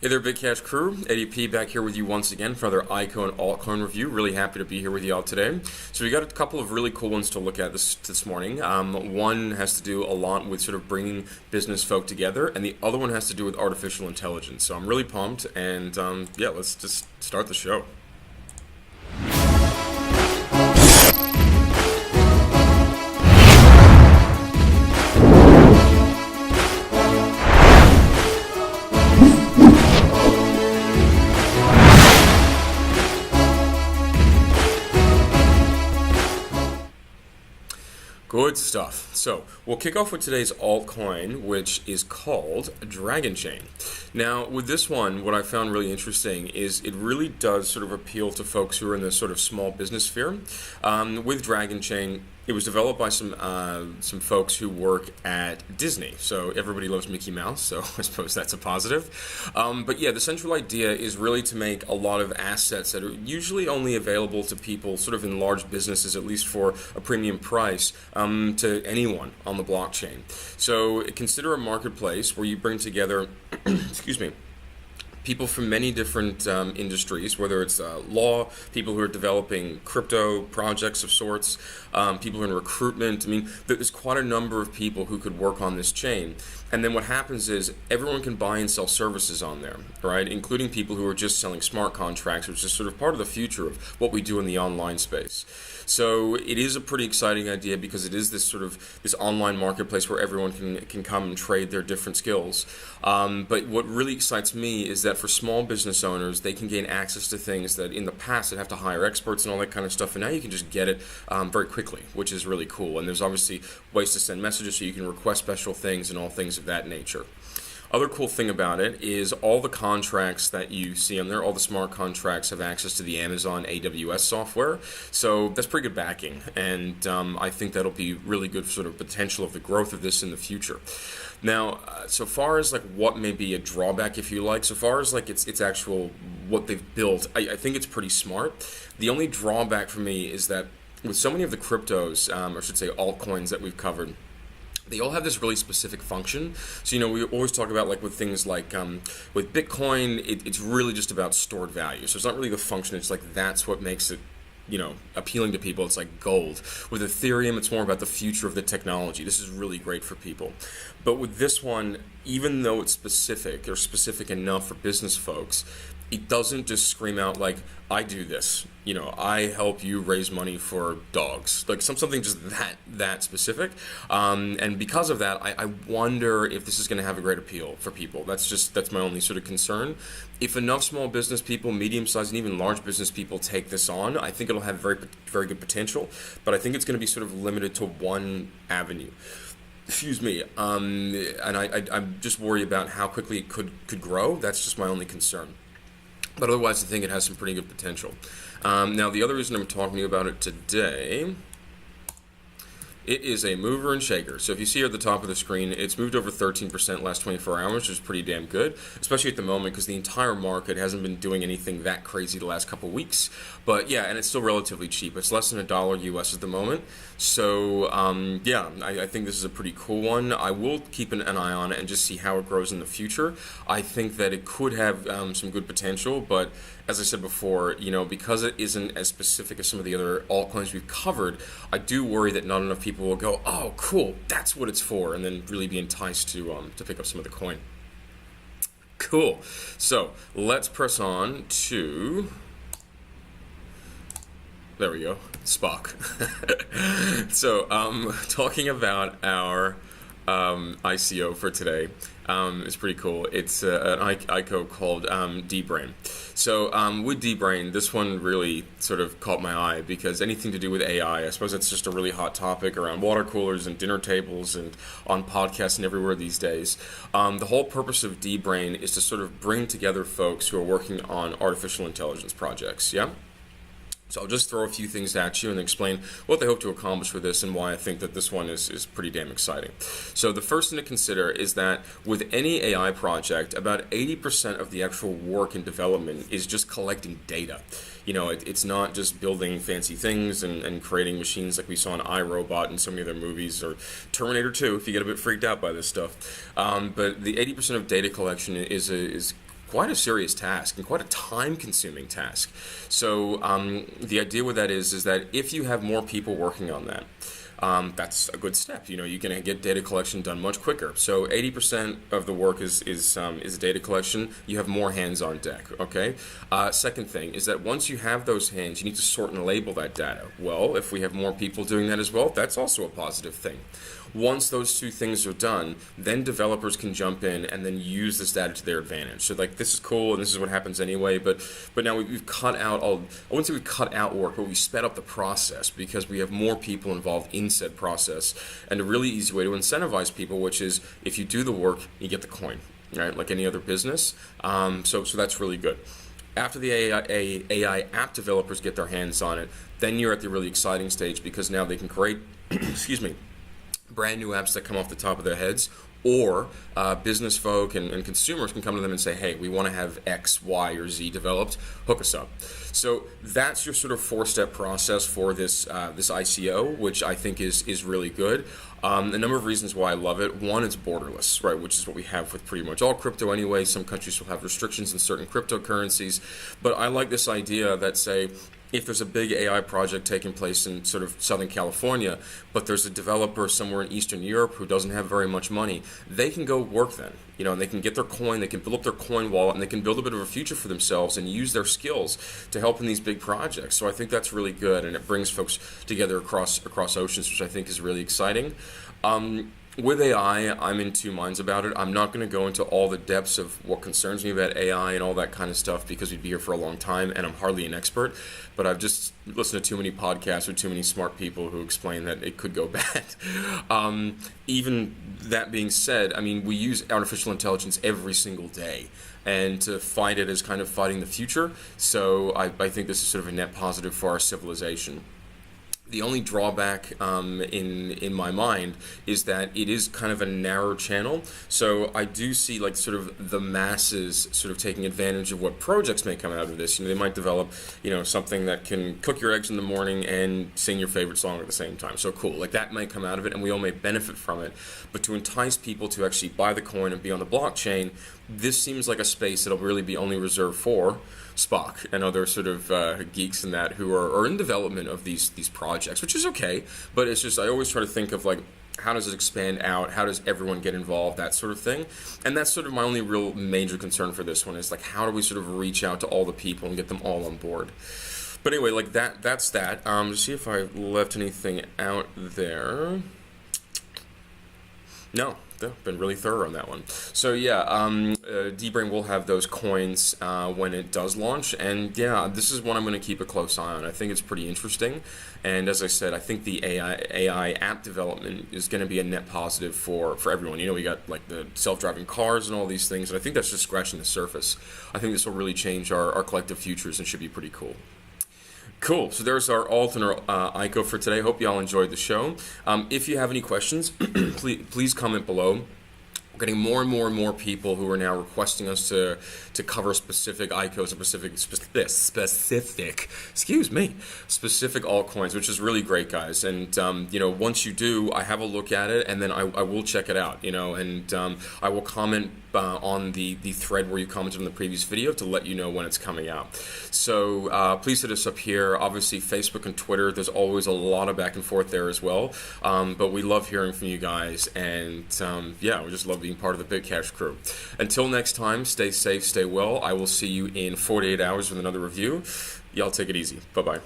Hey there, Big Cash crew. Eddie P back here with you once again for another ICO and altcoin review. Really happy to be here with you all today. So we got a couple of really cool ones to look at this morning. One has to do a lot with sort of bringing business folk together, and the other one has to do with artificial intelligence. So I'm really pumped, and yeah, let's just start the show. Good stuff. So we'll kick off with today's altcoin, which is called Dragon Chain. Now, with this one, what I found really interesting is it really does sort of appeal to folks who are in the sort of small business sphere. With Dragon Chain, it was developed by some folks who work at Disney. So everybody loves Mickey Mouse, so I suppose that's a positive. But yeah, the central idea is really to make a lot of assets that are usually only available to people sort of in large businesses, at least for a premium price, to anyone on the blockchain. So consider a marketplace where you bring together, excuse me, people from many different industries, whether it's law, people who are developing crypto projects of sorts, people who are in recruitment. I mean, there's quite a number of people who could work on this chain. And then what happens is everyone can buy and sell services on there, right? Including people who are just selling smart contracts, which is sort of part of the future of what we do in the online space. So it is a pretty exciting idea because it is this online marketplace where everyone can come and trade their different skills. But what really excites me is that for small business owners, they can gain access to things that in the past they'd have to hire experts and all that kind of stuff, and now you can just get it very quickly, which is really cool. And there's obviously ways to send messages so you can request special things and all things of that nature. Other cool thing about it is all the contracts that you see on there, all the smart contracts have access to the Amazon AWS software. So that's pretty good backing. And I think that'll be really good for sort of potential of the growth of this in the future. Now, so far as like what may be a drawback, if you like, so far as like its actual what they've built, I think it's pretty smart. The only drawback for me is that with so many of the cryptos, or I should say altcoins that we've covered, they all have this really specific function. So, you know, we always talk about like with things like with Bitcoin, it's really just about stored value. So it's not really the function. It's like that's what makes it, you know, appealing to people. It's like gold. With Ethereum, it's more about the future of the technology. This is really great for people. But with this one, even though it's specific or specific enough for business folks, it doesn't just scream out like, I do this, you know, I help you raise money for dogs, like something just that specific. And because of that, I wonder if this is going to have a great appeal for people. That's my only sort of concern. If enough small business people, medium-sized and even large business people take this on, I think it'll have very, very good potential, but I think it's going to be sort of limited to one avenue. Excuse me, and I'm just worried about how quickly it could grow. That's just my only concern. But otherwise, I think it has some pretty good potential. Now, the other reason I'm talking to you about it today, it is a mover and shaker. So if you see here at the top of the screen, it's moved over 13% last 24 hours, which is pretty damn good, especially at the moment because the entire market hasn't been doing anything that crazy the last couple weeks. But yeah, and it's still relatively cheap. It's less than $1 US at the moment. So yeah, I think this is a pretty cool one. I will keep an eye on it and just see how it grows in the future. I think that it could have some good potential, but as I said before, you know, because it isn't as specific as some of the other altcoins we've covered, I do worry that not enough people will go, oh, cool, that's what it's for, and then really be enticed to pick up some of the coin. Cool. So let's press on to, there we go, Spock. So talking about our ICO for today. It's pretty cool. It's an ICO called Dbrain. So with Dbrain, this one really sort of caught my eye because anything to do with AI, I suppose it's just a really hot topic around water coolers and dinner tables and on podcasts and everywhere these days. The whole purpose of Dbrain is to sort of bring together folks who are working on artificial intelligence projects, yeah? So I'll just throw a few things at you and explain what they hope to accomplish with this and why I think that this one is pretty damn exciting. So the first thing to consider is that with any AI project, about 80% of the actual work and development is just collecting data. You know, it's not just building fancy things and creating machines like we saw in iRobot and so many other movies, or Terminator 2 if you get a bit freaked out by this stuff. But the 80% of data collection is quite a serious task and quite a time-consuming task. So the idea with that is that if you have more people working on that, that's a good step. You can get data collection done much quicker. So 80% of the work is data collection. You have more hands on deck. Okay. Second thing is that once you have those hands, you need to sort and label that data. Well, if we have more people doing that as well, that's also a positive thing. Once those two things are done, then developers can jump in and then use this data to their advantage. So like, this is cool and this is what happens anyway, but now we've cut out I wouldn't say we've cut out work, but we sped up the process because we have more people involved in said process. And a really easy way to incentivize people, which is if you do the work, you get the coin, right? Like any other business. So that's really good. After the AI app developers get their hands on it, then you're at the really exciting stage because now they can create, excuse me, brand new apps that come off the top of their heads, or business folk and consumers can come to them and say, hey, we want to have X, Y, or Z developed, hook us up. So that's your sort of four-step process for this ICO, which I think is really good. A number of reasons why I love it. One, it's borderless, right, which is what we have with pretty much all crypto anyway. Some countries will have restrictions in certain cryptocurrencies, but I like this idea that, say, if there's a big AI project taking place in sort of Southern California, but there's a developer somewhere in Eastern Europe who doesn't have very much money, they can go work then, and they can get their coin, they can build up their coin wallet, and they can build a bit of a future for themselves and use their skills to help in these big projects. So I think that's really good, and it brings folks together across oceans, which I think is really exciting. With AI, I'm in two minds about it. I'm not going to go into all the depths of what concerns me about AI and all that kind of stuff because we'd be here for a long time and I'm hardly an expert, but I've just listened to too many podcasts with too many smart people who explain that it could go bad. Even that being said, I mean, we use artificial intelligence every single day, and to fight it is kind of fighting the future. So I think this is sort of a net positive for our civilization. The only drawback in my mind is that it is kind of a narrow channel. So I do see like sort of the masses sort of taking advantage of what projects may come out of this. They might develop, something that can cook your eggs in the morning and sing your favorite song at the same time. So cool, like that might come out of it and we all may benefit from it. But to entice people to actually buy the coin and be on the blockchain, this seems like a space that'll really be only reserved for Spock and other sort of geeks in that who are in development of these projects, which is okay, but it's just I always try to think of like, how does it expand out? How does everyone get involved? That sort of thing. And that's sort of my only real major concern for this one is like, how do we sort of reach out to all the people and get them all on board? But anyway, like that's that. Let's see if I left anything out there. No. Been really thorough on that one. So yeah, Dbrain will have those coins when it does launch, and yeah, this is one I'm going to keep a close eye on. I think it's pretty interesting, and as I said, I think the AI app development is going to be a net positive for everyone. We got like the self-driving cars and all these things, and I think that's just scratching the surface. I think this will really change our collective futures and should be pretty cool. Cool. So there's our alt and our ICO for today. Hope you all enjoyed the show. If you have any questions, please comment below. We're getting more and more people who are now requesting us to cover specific ICOs and specific altcoins, which is really great, guys. And once you do, I have a look at it, and then I will check it out. And I will comment on the thread where you commented on the previous video to let you know when it's coming out. So please hit us up here. Obviously, Facebook and Twitter. There's always a lot of back and forth there as well. But we love hearing from you guys, and yeah, we just love being part of the BitCash crew. Until next time, stay safe, stay well. I will see you in 48 hours with another review. Y'all take it easy. Bye-bye.